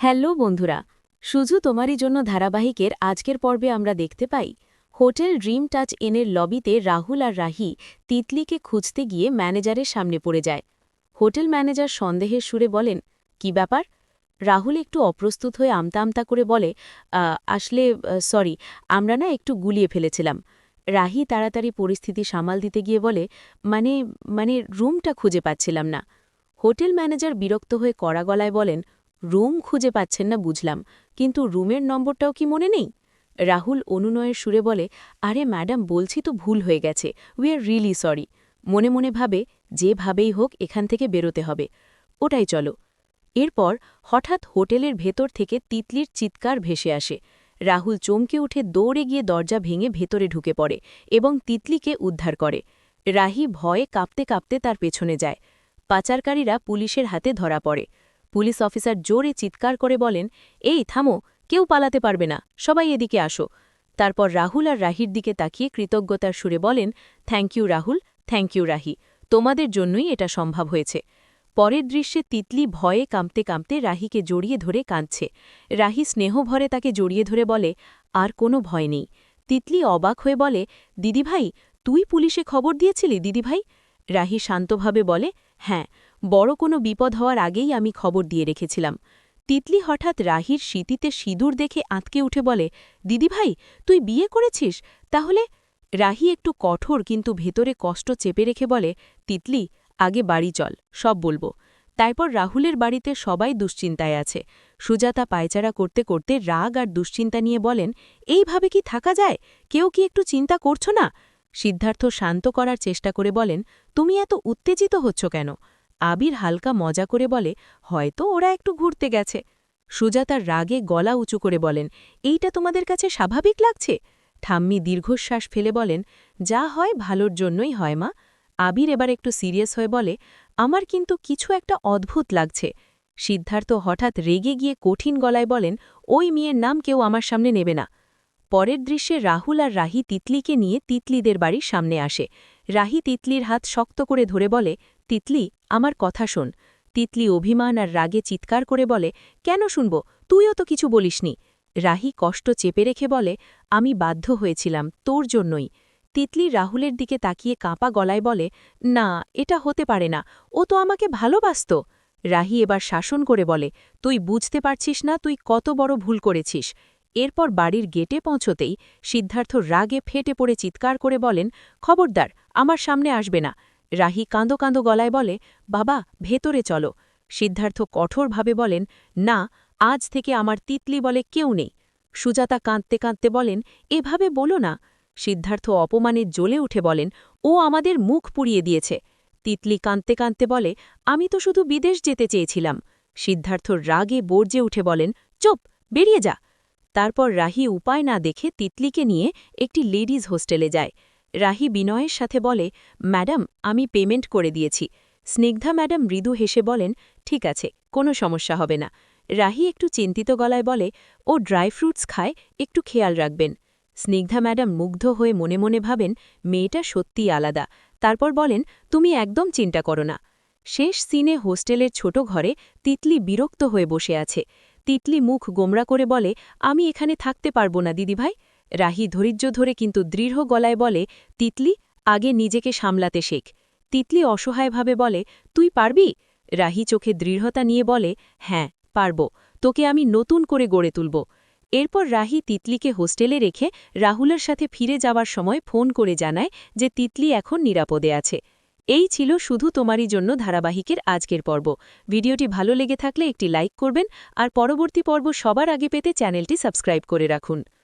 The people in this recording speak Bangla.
হ্যালো বন্ধুরা, শুধু তোমারই জন্য ধারাবাহিকের আজকের পর্বে আমরা দেখতে পাই হোটেল ড্রিম টাচ এনের লবিতে রাহুল আর রাহি তিতলিকে খুঁজতে গিয়ে ম্যানেজারের সামনে পড়ে যায়। হোটেল ম্যানেজার সন্দেহের সুরে বলেন, কি ব্যাপার? রাহুল একটু অপ্রস্তুত হয়ে আমতা আমতা করে বলে, আসলে সরি, আমরা না একটু গুলিয়ে ফেলেছিলাম। রাহি তাড়াতাড়ি পরিস্থিতি সামাল দিতে গিয়ে বলে, মানে মানে রুমটা খুঁজে পাচ্ছিলাম না। হোটেল ম্যানেজার বিরক্ত হয়ে কড়া গলায় বলেন, রুম খুঁজে পাচ্ছেন না বুঝলাম, কিন্তু রুমের নম্বরটাও কি মনে নেই? রাহুল অনুনয়ের সুরে বলে, আরে ম্যাডাম, বলছি তো ভুল হয়ে গেছে, উই আর রিয়েলি সরি। মনে মনে ভাবে, যেভাবেই হোক এখান থেকে বেরোতে হবে। ওটাই চলো। এরপর হঠাৎ হোটেলের ভেতর থেকে তিতলির চিৎকার ভেসে আসে। রাহুল চমকে উঠে দৌড়ে গিয়ে দরজা ভেঙে ভেতরে ঢুকে পড়ে এবং তিতলিকে উদ্ধার করে। রাহি ভয়ে কাঁপতে কাঁপতে তার পেছনে যায়। পাচারকারীরা পুলিশের হাতে ধরা পড়ে। পুলিশ অফিসার জোরে চিৎকার করে বলেন, এই থামো, কেউ পালাতে পারবে না, সবাই এদিকে আসো। তারপর রাহুল আর রাহির দিকে তাকিয়ে কৃতজ্ঞতার সুরে বলেন, thank you Rahul, thank you Rahi, তোমাদের জন্যই এটা সম্ভব হয়েছে। পরের দৃশ্যে তিতলি ভয়ে কাঁপতে কাঁপতে রাহিকে জড়িয়ে ধরে কাঁদছে। রাহি স্নেহভরে তাকে জড়িয়ে ধরে বলে, আর কোনো ভয় নেই। তিতলি অবাক হয়ে বলে, দিদিভাই, তুই পুলিশে খবর দিয়েছিলি দিদিভাই? রাহি শান্তভাবে বলে, হ্যাঁ, বড় কোনো বিপদ হওয়ার আগেই আমি খবর দিয়ে রেখেছিলাম। তিতলি হঠাৎ রাহির স্মৃতিতে সিঁদুর দেখে আঁতকে উঠে বলে, দিদিভাই, তুই বিয়ে করেছিস তাহলে? রাহি একটু কঠোর কিন্তু ভেতরে কষ্ট চেপে রেখে বলে, তিতলি, আগে বাড়ি চল, সব বলবো। তারপর রাহুলের বাড়িতে সবাই দুশ্চিন্তায় আছে। সুজাতা পায়চারা করতে করতে রাগ আর দুশ্চিন্তা নিয়ে বলেন, এইভাবে কি থাকা যায়? কেউ কি একটু চিন্তা করছো না? সিদ্ধার্থ শান্ত করার চেষ্টা করে বলেন, তুমি এত উত্তেজিত হচ্ছ কেন? আবির হালকা মজা করে বলে, হয়তো ওরা একটু ঘুরতে গেছে। সুজাতার রাগে গলা উঁচু করে বলেন, এইটা তোমাদের কাছে স্বাভাবিক লাগছে? ঠাম্মি দীর্ঘশ্বাস ফেলে বলেন, যা হয় ভালোর জন্যই হয় মা। আবির এবার একটু সিরিয়াস হয়ে বলে, আমার কিন্তু কিছু একটা অদ্ভুত লাগছে। সিদ্ধার্থ হঠাৎ রেগে গিয়ে কঠিন গলায় বলেন, ওই মেয়ের নাম কেউ আমার সামনে নেবে না। পরের দৃশ্যে রাহুল আর রাহি তিতলিকে নিয়ে তিতলিদের বাড়ির সামনে আসে। রাহি তিতলির হাত শক্ত করে ধরে বলে, তিতলি, আমার কথা শোন। তিতলি অভিমান আর রাগে চিৎকার করে বলে, কেন শুনব? তুইও তো কিছু বলিসনি। রাহি কষ্ট চেপে রেখে বলে, আমি বাধ্য হয়েছিলাম, তোর জন্যই। তিতলি রাহুলের দিকে তাকিয়ে কাঁপা গলায় বলে, না, এটা হতে পারে না, ও তো আমাকে ভালোবাসত। রাহি এবার শাসন করে বলে, তুই বুঝতে পারছিস না তুই কত বড় ভুল করেছিস। এরপর বাড়ির গেটে পৌঁছতেই সিদ্ধার্থ রাগে ফেটে পড়ে চিৎকার করে বলেন, খবরদার, আমার সামনে আসবে না। রাহি কাঁদো কাঁদো গলায় বলে, বাবা, ভেতরে চলো। সিদ্ধার্থ কঠোরভাবে বলেন, না, আজ থেকে আমার তিতলি বলে কেউ নেই। সুজাতা কাঁদতে কাঁদতে বলেন, এভাবে বলো না। সিদ্ধার্থ অপমানে জ্বলে উঠে বলেন, ও আমাদের মুখ পুড়িয়ে দিয়েছে। তিতলি কাঁদতে কাঁদতে বলে, আমি তো শুধু বিদেশ যেতে চেয়েছিলাম। সিদ্ধার্থ রাগে বর্জে উঠে বলেন, চুপ, বেরিয়ে যা। তারপর রাহি উপায় না দেখে তিতলিকে নিয়ে একটি লেডিজ হোস্টেলে যায়। রাহি বিনয়ের সাথে বলে, ম্যাডাম, আমি পেমেন্ট করে দিয়েছি। স্নিগ্ধা ম্যাডাম মৃদু হেসে বলেন, ঠিক আছে, কোনো সমস্যা হবে না। রাহি একটু চিন্তিত গলায় বলে, ও ড্রাই ফ্রুটস খায়, একটু খেয়াল রাখবেন। স্নিগ্ধা ম্যাডাম মুগ্ধ হয়ে মনে মনে ভাবেন, মেয়েটা সত্যিই আলাদা। তারপর বলেন, তুমি একদম চিন্তা করো না। শেষ সিনে হোস্টেলের ছোট ঘরে তিতলি বিরক্ত হয়ে বসে আছে। তিতলি মুখ গোমরা করে বলে, আমি এখানে থাকতে পারবো না দিদিভাই। রাহি ধৈর্য ধরে কিন্তু দৃঢ় গলায় বলে, তিতলি, আগে নিজেকে সামলাতে শেখ। তিতলি অসহায়ভাবে বলে, তুই পারবি? রাহি চোখে দৃঢ়তা নিয়ে বলে, হ্যাঁ, পারব, তোকে আমি নতুন করে গড়ে তুলব। এরপর রাহি তিতলিকে হোস্টেলে রেখে রাহুলের সাথে ফিরে যাওয়ার সময় ফোন করে জানায় যে তিতলি এখন নিরাপদে আছে। এই ছিল শুধু তোমারই জন্য ধারাবাহিকের আজকের পর্ব। ভিডিওটি ভালো লেগে থাকলে একটি লাইক করবেন আর পরবর্তী পর্ব সবার আগে পেতে চ্যানেলটি সাবস্ক্রাইব করে রাখুন।